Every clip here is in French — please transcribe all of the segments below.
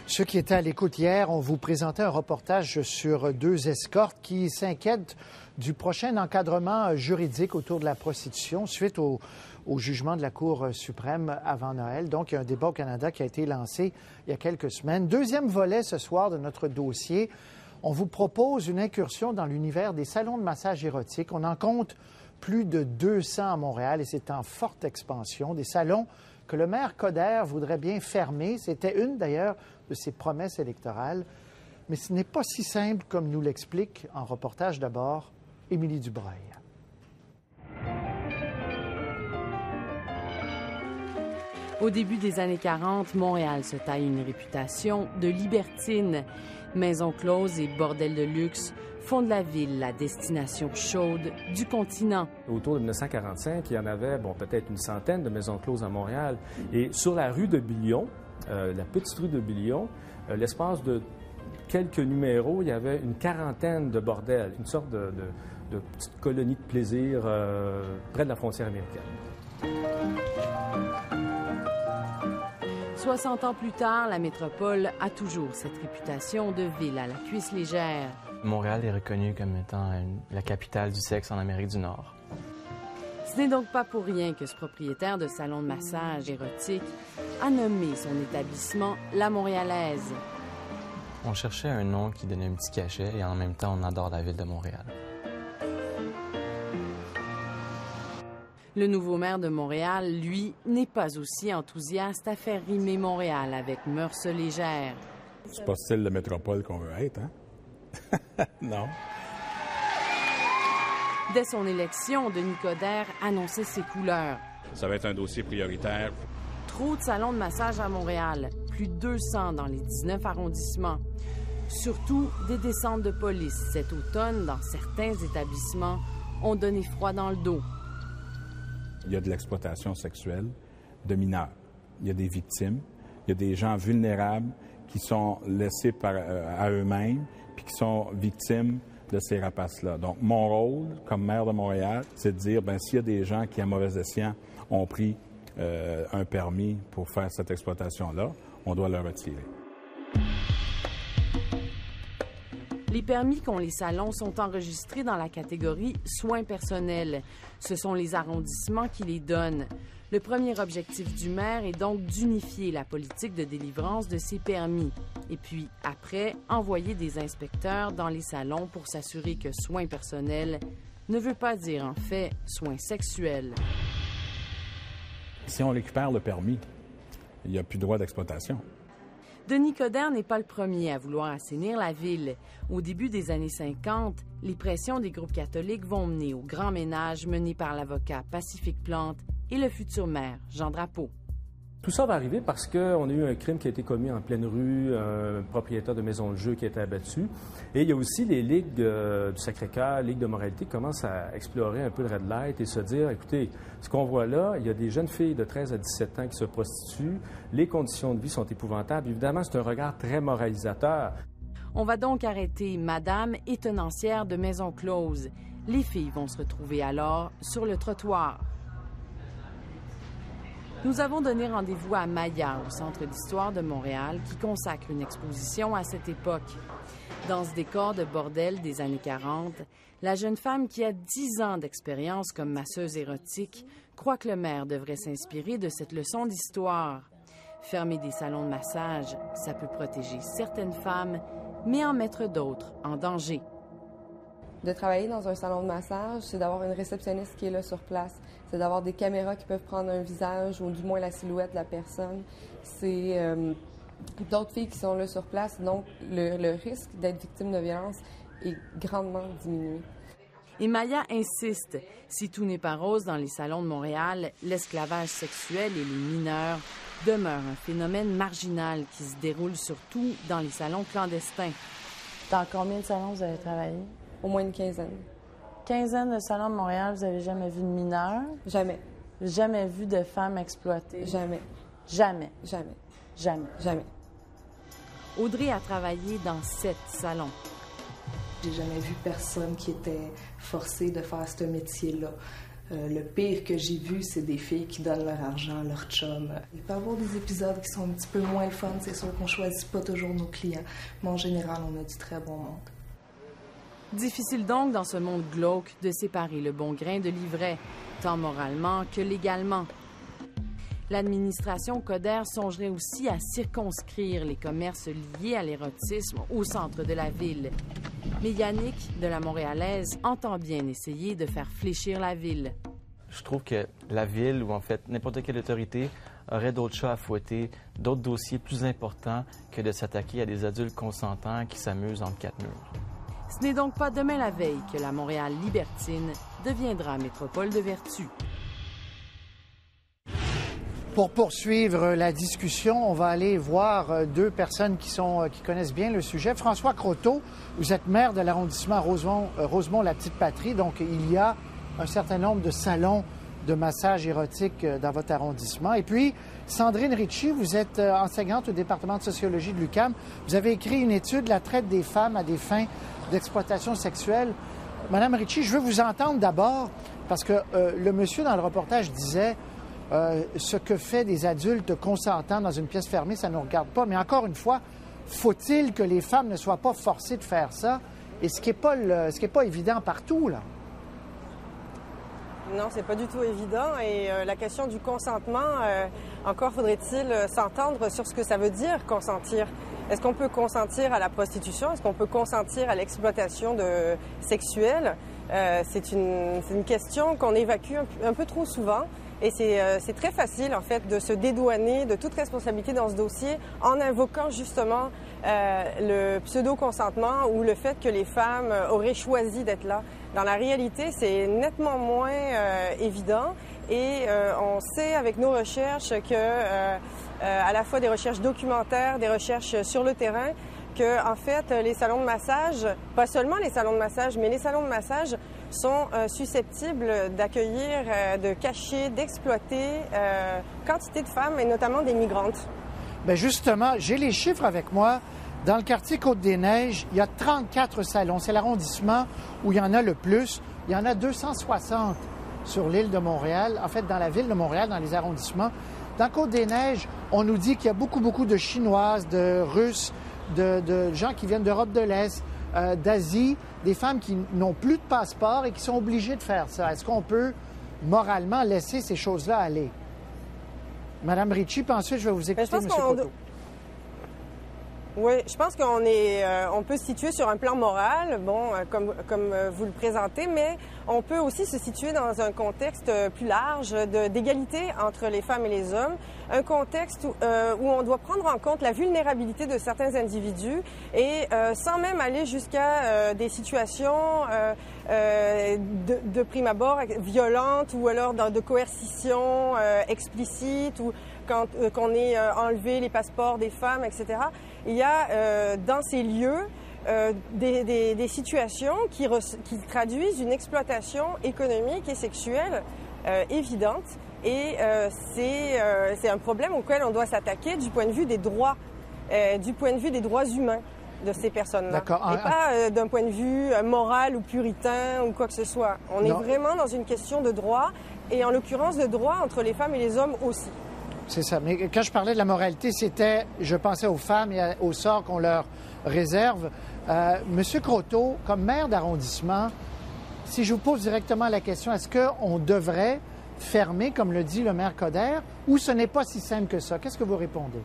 Ceux qui étaient à l'écoute hier, on vous présentait un reportage sur 2 escortes qui s'inquiètent du prochain encadrement juridique autour de la prostitution suite au jugement de la Cour suprême avant Noël. Donc, il y a un débat au Canada qui a été lancé il y a quelques semaines. Deuxième volet ce soir de notre dossier. On vous propose une incursion dans l'univers des salons de massage érotique. On en compte plus de 200 à Montréal et c'est en forte expansion. Des salons que le maire Coderre voudrait bien fermer. C'était une, d'ailleurs, de ses promesses électorales. Mais ce n'est pas si simple comme nous l'explique en reportage d'abord Émilie Dubreuil. Au début des années 40, Montréal se taille une réputation de libertine. Maisons closes et bordels de luxe font de la ville la destination chaude du continent. Autour de 1945, il y en avait peut-être une centaine de maisons closes à Montréal. Et sur la rue de Billion, la petite rue de Billion, l'espace de quelques numéros, il y avait une quarantaine de bordels, une sorte de petite colonie de plaisir près de la frontière américaine. 60 ans plus tard, la métropole a toujours cette réputation de ville à la cuisse légère. Montréal est reconnue comme étant la capitale du sexe en Amérique du Nord. Ce n'est donc pas pour rien que ce propriétaire de salon de massage érotique a nommé son établissement La Montréalaise. On cherchait un nom qui donnait un petit cachet et en même temps, on adore la ville de Montréal. Le nouveau maire de Montréal, lui, n'est pas aussi enthousiaste à faire rimer Montréal avec mœurs légères. C'est pas style de métropole qu'on veut être, hein? Non. Dès son élection, Denis Coderre annonçait ses couleurs. Ça va être un dossier prioritaire. Trop de salons de massage à Montréal, plus de 200 dans les 19 arrondissements. Surtout des descentes de police cet automne dans certains établissements ont donné froid dans le dos. Il y a de l'exploitation sexuelle de mineurs. Il y a des victimes. Il y a des gens vulnérables qui sont laissés à eux-mêmes puis qui sont victimes de ces rapaces-là. Donc, mon rôle comme maire de Montréal, c'est de dire, s'il y a des gens qui, à mauvais escient, ont pris un permis pour faire cette exploitation-là, on doit le retirer. Les permis qu'ont les salons sont enregistrés dans la catégorie soins personnels. Ce sont les arrondissements qui les donnent. Le premier objectif du maire est donc d'unifier la politique de délivrance de ces permis. Et puis, après, envoyer des inspecteurs dans les salons pour s'assurer que soins personnels ne veut pas dire, en fait, soins sexuels. Si on récupère le permis, il n'y a plus de droit d'exploitation. Denis Coderre n'est pas le premier à vouloir assainir la ville. Au début des années 50, les pressions des groupes catholiques vont mener au grand ménage mené par l'avocat Pacifique Plante et le futur maire, Jean Drapeau. Tout ça va arriver parce qu'on a eu un crime qui a été commis en pleine rue, un propriétaire de maison de jeu qui a été abattu. Et il y a aussi les ligues du Sacré-Cœur, Ligue de moralité, qui commencent à explorer un peu le red light et se dire, écoutez, ce qu'on voit là, il y a des jeunes filles de 13 à 17 ans qui se prostituent, les conditions de vie sont épouvantables. Évidemment, c'est un regard très moralisateur. On va donc arrêter Madame et tenancière de maison close. Les filles vont se retrouver alors sur le trottoir. Nous avons donné rendez-vous à Maya, au Centre d'histoire de Montréal, qui consacre une exposition à cette époque. Dans ce décor de bordel des années 40, la jeune femme qui a 10 ans d'expérience comme masseuse érotique croit que le maire devrait s'inspirer de cette leçon d'histoire. Fermer des salons de massage, ça peut protéger certaines femmes, mais en mettre d'autres en danger. De travailler dans un salon de massage, c'est d'avoir une réceptionniste qui est là sur place. C'est d'avoir des caméras qui peuvent prendre un visage ou du moins la silhouette de la personne. C'est d'autres filles qui sont là sur place. Donc, le risque d'être victime de violence est grandement diminué. Et Maya insiste, si tout n'est pas rose dans les salons de Montréal, l'esclavage sexuel et les mineurs demeurent un phénomène marginal qui se déroule surtout dans les salons clandestins. Dans combien de salons vous avez travaillé? Au moins une quinzaine. Quinzaine de salons de Montréal, vous n'avez jamais vu de mineurs? Jamais. Jamais vu de femmes exploitées? Jamais. Jamais? Jamais. Jamais? Jamais. Audrey a travaillé dans 7 salons. J'ai jamais vu personne qui était forcée de faire ce métier-là. Le pire que j'ai vu, c'est des filles qui donnent leur argent à leur chum. Il peut y avoir des épisodes qui sont un petit peu moins le fun. C'est sûr qu'on choisit pas toujours nos clients, mais en général, on a du très bon monde. Difficile donc, dans ce monde glauque, de séparer le bon grain de l'ivraie, tant moralement que légalement. L'administration Coderre songerait aussi à circonscrire les commerces liés à l'érotisme au centre de la ville. Mais Yannick, de la Montréalaise, entend bien essayer de faire fléchir la ville. Je trouve que la ville, ou en fait n'importe quelle autorité, aurait d'autres chats à fouetter, d'autres dossiers plus importants que de s'attaquer à des adultes consentants qui s'amusent entre quatre murs. Ce n'est donc pas demain la veille que la Montréal libertine deviendra métropole de vertu. Pour poursuivre la discussion, on va aller voir deux personnes qui connaissent bien le sujet. François Croteau, vous êtes maire de l'arrondissement Rosemont-la-Petite-Patrie, donc il y a un certain nombre de salons de massage érotique dans votre arrondissement. Et puis, Sandrine Ritchie, vous êtes enseignante au département de sociologie de l'UQAM. Vous avez écrit une étude, La traite des femmes à des fins d'exploitation sexuelle. Madame Ritchie, je veux vous entendre d'abord, parce que le monsieur dans le reportage disait ce que fait des adultes consentants dans une pièce fermée, ça ne nous regarde pas. Mais encore une fois, faut-il que les femmes ne soient pas forcées de faire ça? Et ce qui n'est pas évident partout, là. Non, c'est pas du tout évident. Et la question du consentement, encore faudrait-il s'entendre sur ce que ça veut dire consentir. Est-ce qu'on peut consentir à la prostitution? Est-ce qu'on peut consentir à l'exploitation sexuelle? C'est une question qu'on évacue un peu trop souvent. Et c'est très facile, en fait, de se dédouaner de toute responsabilité dans ce dossier en invoquant justement le pseudo-consentement ou le fait que les femmes auraient choisi d'être là. Dans la réalité, c'est nettement moins évident et on sait avec nos recherches que, à la fois des recherches documentaires, des recherches sur le terrain, que en fait, les salons de massage, pas seulement les salons de massage, mais les salons de massage sont susceptibles d'accueillir, de cacher, d'exploiter quantité de femmes et notamment des migrantes. Bien justement, j'ai les chiffres avec moi. Dans le quartier Côte-des-Neiges, il y a 34 salons. C'est l'arrondissement où il y en a le plus. Il y en a 260 sur l'île de Montréal, en fait dans la ville de Montréal, dans les arrondissements. Dans Côte-des-Neiges, on nous dit qu'il y a beaucoup de Chinoises, de Russes, de gens qui viennent d'Europe de l'Est, d'Asie, des femmes qui n'ont plus de passeport et qui sont obligées de faire ça. Est-ce qu'on peut moralement laisser ces choses-là aller? Madame Ritchie, puis ensuite, je vais vous écouter, M. Croteau. Oui, je pense on peut se situer sur un plan moral, comme vous le présentez, mais on peut aussi se situer dans un contexte plus large d'égalité entre les femmes et les hommes, un contexte où on doit prendre en compte la vulnérabilité de certains individus et sans même aller jusqu'à des situations de prime abord violentes ou alors de coercition explicite ou quand on ait enlevé les passeports des femmes, etc. Il y a dans ces lieux des situations qui traduisent une exploitation économique et sexuelle évidente. Et c'est un problème auquel on doit s'attaquer du point de vue des droits, du point de vue des droits humains de ces personnes-là. Et pas d'un point de vue moral ou puritain ou quoi que ce soit. On est vraiment dans une question de droit et en l'occurrence de droit entre les femmes et les hommes aussi. C'est ça. Mais quand je parlais de la moralité, je pensais aux femmes et au sort qu'on leur réserve. Monsieur Croteau, comme maire d'arrondissement, si je vous pose directement la question, est-ce qu'on devrait fermer, comme le dit le maire Coderre, ou ce n'est pas si simple que ça? Qu'est-ce que vous répondez?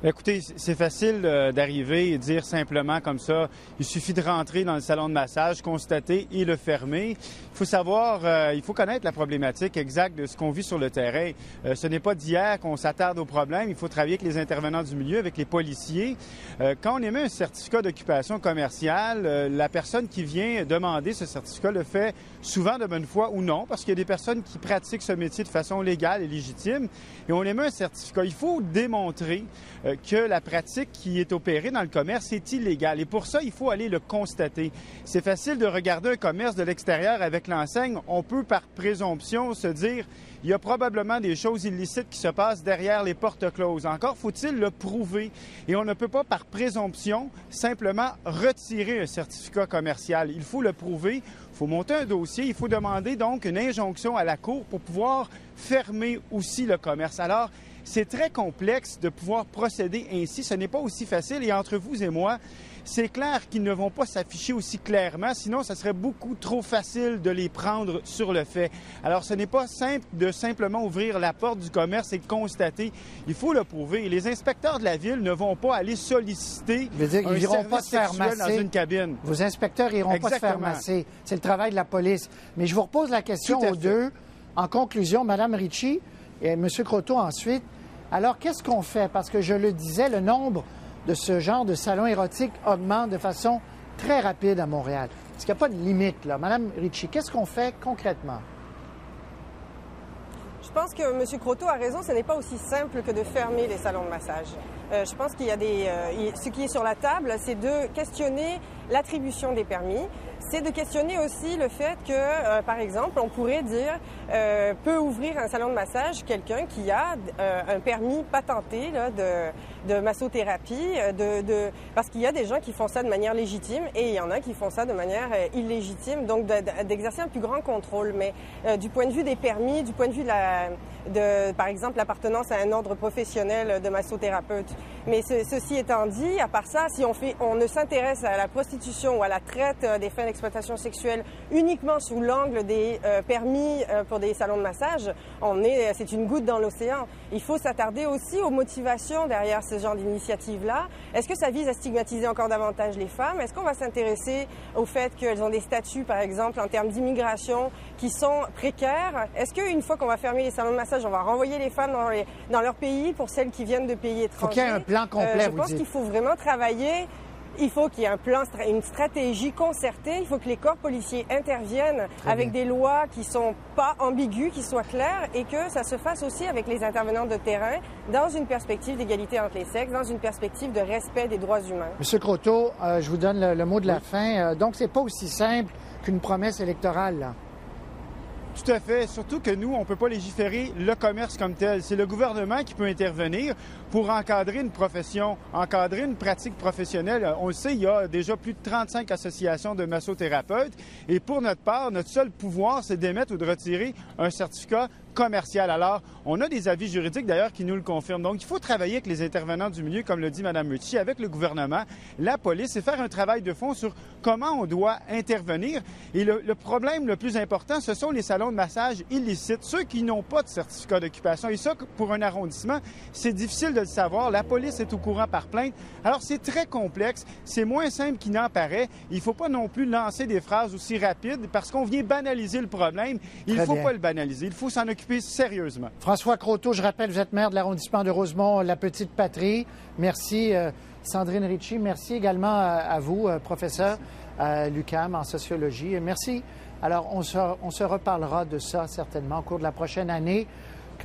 Écoutez, c'est facile d'arriver et dire simplement comme ça, il suffit de rentrer dans le salon de massage, constater et le fermer. Il faut savoir, il faut connaître la problématique exacte de ce qu'on vit sur le terrain. Ce n'est pas d'hier qu'on s'attarde au problème. Il faut travailler avec les intervenants du milieu, avec les policiers. Quand on émet un certificat d'occupation commerciale, la personne qui vient demander ce certificat le fait souvent de bonne foi ou non, parce qu'il y a des personnes qui pratiquent ce métier de façon légale et légitime. Et on émet un certificat. Il faut démontrer que la pratique qui est opérée dans le commerce est illégale. Et pour ça, il faut aller le constater. C'est facile de regarder un commerce de l'extérieur avec l'enseigne. On peut, par présomption, se dire il y a probablement des choses illicites qui se passent derrière les portes closes. Encore faut-il le prouver. Et on ne peut pas, par présomption, simplement retirer un certificat commercial. Il faut le prouver. Il faut monter un dossier. Il faut demander donc une injonction à la Cour pour pouvoir fermer aussi le commerce. Alors, c'est très complexe de pouvoir procéder ainsi. Ce n'est pas aussi facile. Et entre vous et moi, c'est clair qu'ils ne vont pas s'afficher aussi clairement, sinon ça serait beaucoup trop facile de les prendre sur le fait. Alors ce n'est pas simple de simplement ouvrir la porte du commerce et constater. Il faut le prouver. Et les inspecteurs de la ville ne vont pas aller solliciter ils n'iront pas se faire masser dans une cabine. Vos inspecteurs n'iront pas se faire masser. C'est le travail de la police. Mais je vous repose la question aux deux. En conclusion, Mme Ritchie et M. Croteau ensuite. Alors, qu'est-ce qu'on fait? Parce que je le disais, le nombre de ce genre de salons érotiques augmente de façon très rapide à Montréal. Est-ce qu'il n'y a pas de limite, là? Madame Ritchie, qu'est-ce qu'on fait concrètement? Je pense que M. Croteau a raison, ce n'est pas aussi simple que de fermer les salons de massage. Je pense qu'il y a ce qui est sur la table, c'est de questionner l'attribution des permis. C'est de questionner aussi le fait que, par exemple, on pourrait dire peut ouvrir un salon de massage quelqu'un qui a un permis patenté là, de massothérapie, parce qu'il y a des gens qui font ça de manière légitime et il y en a qui font ça de manière illégitime, donc d'exercer un plus grand contrôle. Mais du point de vue des permis, du point de vue par exemple, l'appartenance à un ordre professionnel de massothérapeute. Mais ceci étant dit, à part ça, si on ne s'intéresse à la prostitution ou à la traite des fins d'exploitation sexuelle uniquement sous l'angle des permis pour des salons de massage, c'est une goutte dans l'océan. Il faut s'attarder aussi aux motivations derrière ce genre d'initiative-là. Est-ce que ça vise à stigmatiser encore davantage les femmes? Est-ce qu'on va s'intéresser au fait qu'elles ont des statuts, par exemple, en termes d'immigration qui sont précaires? Est-ce qu'une fois qu'on va fermer les salons de massage, on va renvoyer les femmes dans leur pays pour celles qui viennent de pays étrangers? Il faut qu'il y ait un plan complet, je pense qu'il faut vraiment travailler. Il faut qu'il y ait un plan, une stratégie concertée. Il faut que les corps policiers interviennent avec des lois qui sont pas ambiguës, qui soient claires et que ça se fasse aussi avec les intervenants de terrain dans une perspective d'égalité entre les sexes, dans une perspective de respect des droits humains. Monsieur Croteau, je vous donne le mot de la fin. Donc, c'est pas aussi simple qu'une promesse électorale, là. Tout à fait. Surtout que nous, on ne peut pas légiférer le commerce comme tel. C'est le gouvernement qui peut intervenir pour encadrer une profession, encadrer une pratique professionnelle. On le sait, il y a déjà plus de 35 associations de massothérapeutes. Et pour notre part, notre seul pouvoir, c'est d'émettre ou de retirer un certificat commercial. Alors, on a des avis juridiques d'ailleurs qui nous le confirment. Donc, il faut travailler avec les intervenants du milieu, comme le dit Mme Ritchie, avec le gouvernement, la police, et faire un travail de fond sur comment on doit intervenir. Et le problème le plus important, ce sont les salons de massage illicites, ceux qui n'ont pas de certificat d'occupation. Et ça, pour un arrondissement, c'est difficile de le savoir. La police est au courant par plainte. Alors, c'est très complexe. C'est moins simple qu'il n'en paraît. Il ne faut pas non plus lancer des phrases aussi rapides parce qu'on vient banaliser le problème. Il ne faut pas le banaliser. Il faut s'en occuper sérieusement. François Croteau, je rappelle, vous êtes maire de l'arrondissement de Rosemont, la petite patrie. Merci, Sandrine Ritchie. Merci également à vous, professeur à l'UQAM en sociologie. Merci. Alors, on se reparlera de ça certainement au cours de la prochaine année,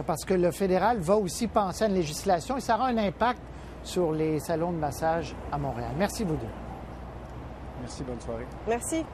parce que le fédéral va aussi penser à une législation et ça aura un impact sur les salons de massage à Montréal. Merci, vous deux. Merci, bonne soirée. Merci.